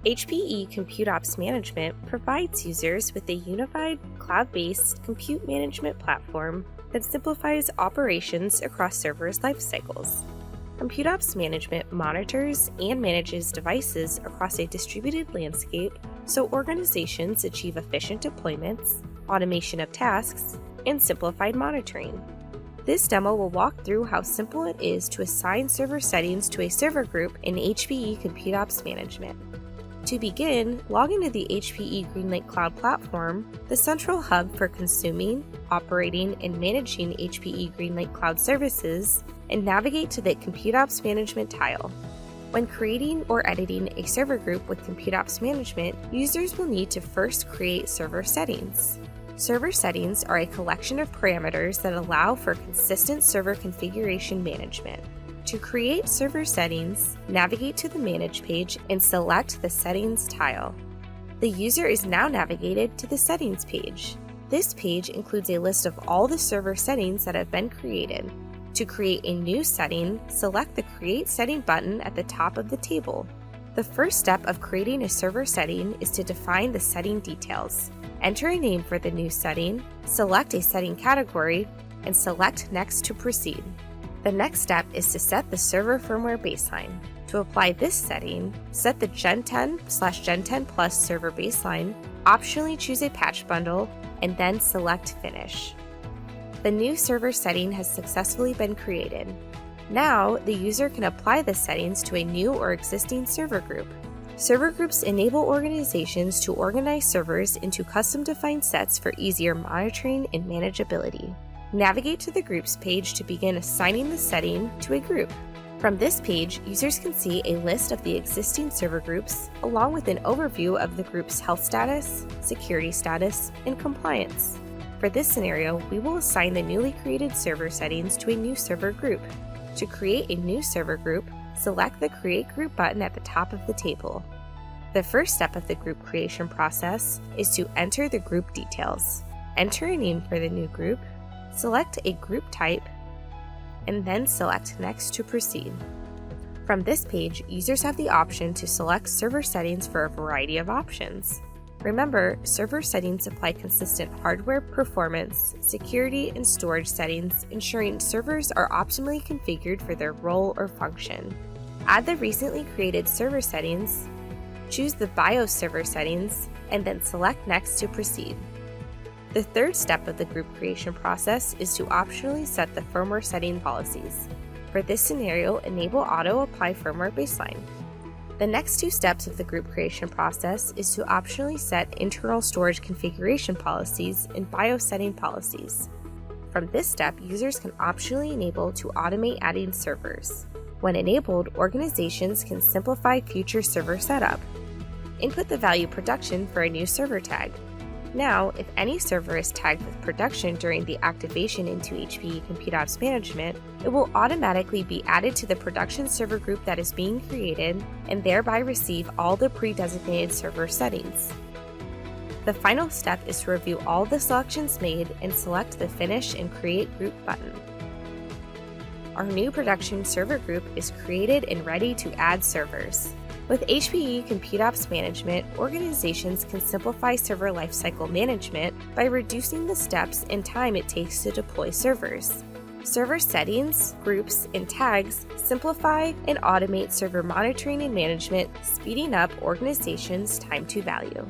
HPE Compute Ops Management provides users with a unified, cloud-based compute management platform that simplifies operations across servers' lifecycles. Compute Ops Management monitors and manages devices across a distributed landscape so organizations achieve efficient deployments, automation of tasks, and simplified monitoring. This demo will walk through how simple it is to assign server settings to a server group in HPE Compute Ops Management. To begin, log into the HPE GreenLake Cloud Platform, the central hub for consuming, operating, and managing HPE GreenLake Cloud services, and navigate to the Compute Ops Management tile. When creating or editing a server group with Compute Ops Management, users will need to first create server settings. Server settings are a collection of parameters that allow for consistent server configuration management. To create server settings, navigate to the Manage page and select the Settings tile. The user is now navigated to the Settings page. This page includes a list of all the server settings that have been created. To create a new setting, select the Create Setting button at the top of the table. The first step of creating a server setting is to define the setting details. Enter a name for the new setting, select a setting category, and select Next to proceed. The next step is to set the server firmware baseline. To apply this setting, set the Gen 10/Gen 10 Plus server baseline, optionally choose a patch bundle, and then select Finish. The new server setting has successfully been created. Now, the user can apply the settings to a new or existing server group. Server groups enable organizations to organize servers into custom-defined sets for easier monitoring and manageability. Navigate to the Groups page to begin assigning the setting to a group. From this page, users can see a list of the existing server groups, along with an overview of the group's health status, security status, and compliance. For this scenario, we will assign the newly created server settings to a new server group. To create a new server group, select the Create Group button at the top of the table. The first step of the group creation process is to enter the group details. Enter a name for the new group, select a group type, and then select Next to proceed. From this page, users have the option to select server settings for a variety of options. Remember, server settings apply consistent hardware performance, security, and storage settings, ensuring servers are optimally configured for their role or function. Add the recently created server settings, choose the BIOS server settings, and then select Next to proceed. The third step of the group creation process is to optionally set the firmware setting policies. For this scenario, enable Auto Apply Firmware Baseline. The next two steps of the group creation process is to optionally set internal storage configuration policies and BIOS setting policies. From this step, users can optionally enable to automate adding servers. When enabled, organizations can simplify future server setup. Input the value production for a new server tag. Now, if any server is tagged with production during the activation into HPE Compute Ops Management, it will automatically be added to the production server group that is being created and thereby receive all the pre-designated server settings. The final step is to review all the selections made and select the Finish and Create Group button. Our new production server group is created and ready to add servers. With HPE Compute Ops Management, organizations can simplify server lifecycle management by reducing the steps and time it takes to deploy servers. Server settings, groups, and tags simplify and automate server monitoring and management, speeding up organizations' time to value.